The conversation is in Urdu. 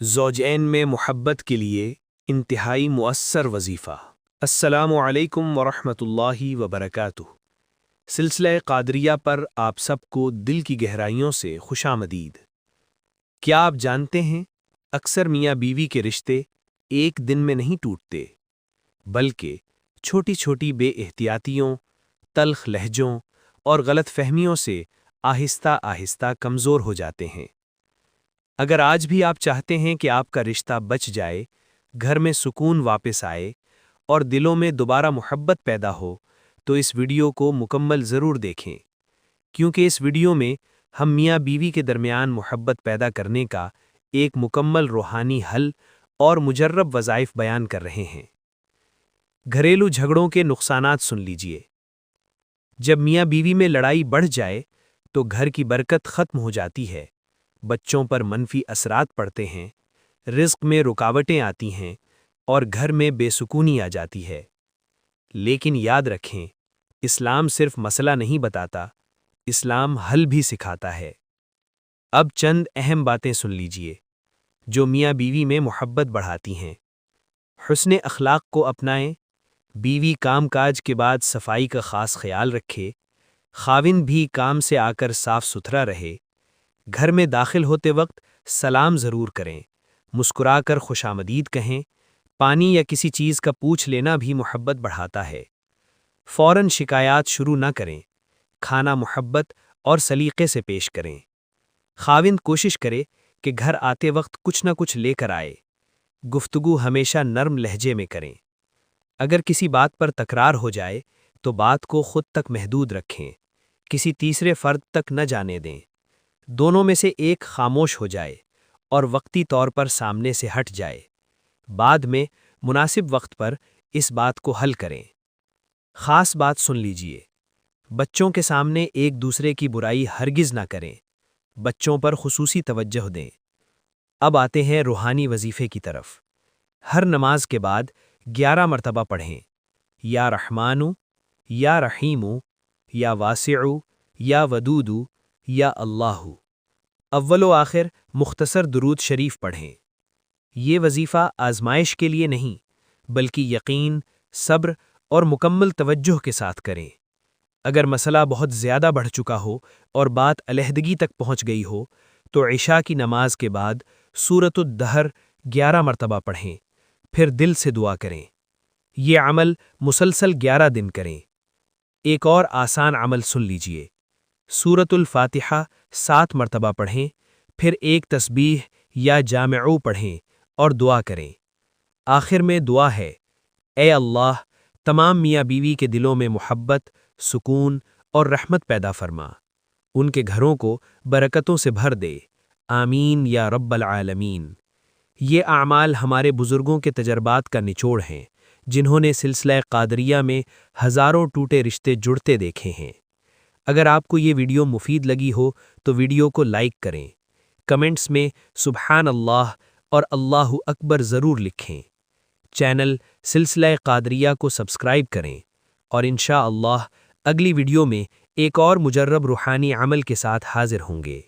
زوجین میں محبت کے لیے انتہائی مؤثر وظیفہ۔ السلام علیکم ورحمۃ اللہ وبرکاتہ۔ سلسلہ قادریہ پر آپ سب کو دل کی گہرائیوں سے خوش آمدید۔ کیا آپ جانتے ہیں، اکثر میاں بیوی کے رشتے ایک دن میں نہیں ٹوٹتے، بلکہ چھوٹی چھوٹی بے احتیاطیوں، تلخ لہجوں اور غلط فہمیوں سے آہستہ آہستہ کمزور ہو جاتے ہیں۔ اگر آج بھی آپ چاہتے ہیں کہ آپ کا رشتہ بچ جائے، گھر میں سکون واپس آئے اور دلوں میں دوبارہ محبت پیدا ہو، تو اس ویڈیو کو مکمل ضرور دیکھیں، کیونکہ اس ویڈیو میں ہم میاں بیوی کے درمیان محبت پیدا کرنے کا ایک مکمل روحانی حل اور مجرب وظائف بیان کر رہے ہیں۔ گھریلو جھگڑوں کے نقصانات سن لیجئے۔ جب میاں بیوی میں لڑائی بڑھ جائے تو گھر کی برکت ختم ہو جاتی ہے، بچوں پر منفی اثرات پڑتے ہیں، رزق میں رکاوٹیں آتی ہیں اور گھر میں بے سکونی آ جاتی ہے۔ لیکن یاد رکھیں، اسلام صرف مسئلہ نہیں بتاتا، اسلام حل بھی سکھاتا ہے۔ اب چند اہم باتیں سن لیجئے جو میاں بیوی میں محبت بڑھاتی ہیں۔ حسن اخلاق کو اپنائیں، بیوی کام کاج کے بعد صفائی کا خاص خیال رکھے، خاوند بھی کام سے آ کر صاف ستھرا رہے، گھر میں داخل ہوتے وقت سلام ضرور کریں، مسکرا کر خوش آمدید کہیں، پانی یا کسی چیز کا پوچھ لینا بھی محبت بڑھاتا ہے۔ فوراً شکایات شروع نہ کریں، کھانا محبت اور سلیقے سے پیش کریں۔ خاوند کوشش کرے کہ گھر آتے وقت کچھ نہ کچھ لے کر آئے، گفتگو ہمیشہ نرم لہجے میں کریں۔ اگر کسی بات پر تکرار ہو جائے تو بات کو خود تک محدود رکھیں، کسی تیسرے فرد تک نہ جانے دیں۔ دونوں میں سے ایک خاموش ہو جائے اور وقتی طور پر سامنے سے ہٹ جائے، بعد میں مناسب وقت پر اس بات کو حل کریں۔ خاص بات سن لیجئے، بچوں کے سامنے ایک دوسرے کی برائی ہرگز نہ کریں، بچوں پر خصوصی توجہ دیں۔ اب آتے ہیں روحانی وظیفے کی طرف۔ ہر نماز کے بعد 11 مرتبہ پڑھیں، یا رحمانو، یا رحیمو، یا واسعو، یا ودودو، یا اللہ۔ اول و آخر مختصر درود شریف پڑھیں۔ یہ وظیفہ آزمائش کے لیے نہیں، بلکہ یقین، صبر اور مکمل توجہ کے ساتھ کریں۔ اگر مسئلہ بہت زیادہ بڑھ چکا ہو اور بات علیحدگی تک پہنچ گئی ہو تو عشاء کی نماز کے بعد سورۃ الدہر 11 مرتبہ پڑھیں، پھر دل سے دعا کریں۔ یہ عمل مسلسل 11 دن کریں۔ ایک اور آسان عمل سن لیجئے، سورۃ الفاتحہ 7 مرتبہ پڑھیں، پھر ایک تسبیح یا جامعو پڑھیں اور دعا کریں۔ آخر میں دعا ہے، اے اللہ، تمام میاں بیوی کے دلوں میں محبت، سکون اور رحمت پیدا فرما، ان کے گھروں کو برکتوں سے بھر دے، آمین یا رب العالمین۔ یہ اعمال ہمارے بزرگوں کے تجربات کا نچوڑ ہیں، جنہوں نے سلسلہ قادریہ میں ہزاروں ٹوٹے رشتے جڑتے دیکھے ہیں۔ اگر آپ کو یہ ویڈیو مفید لگی ہو تو ویڈیو کو لائک کریں، کمنٹس میں سبحان اللہ اور اللہ اکبر ضرور لکھیں، چینل سلسلہ قادریہ کو سبسکرائب کریں، اور انشاءاللہ اگلی ویڈیو میں ایک اور مجرب روحانی عمل کے ساتھ حاضر ہوں گے۔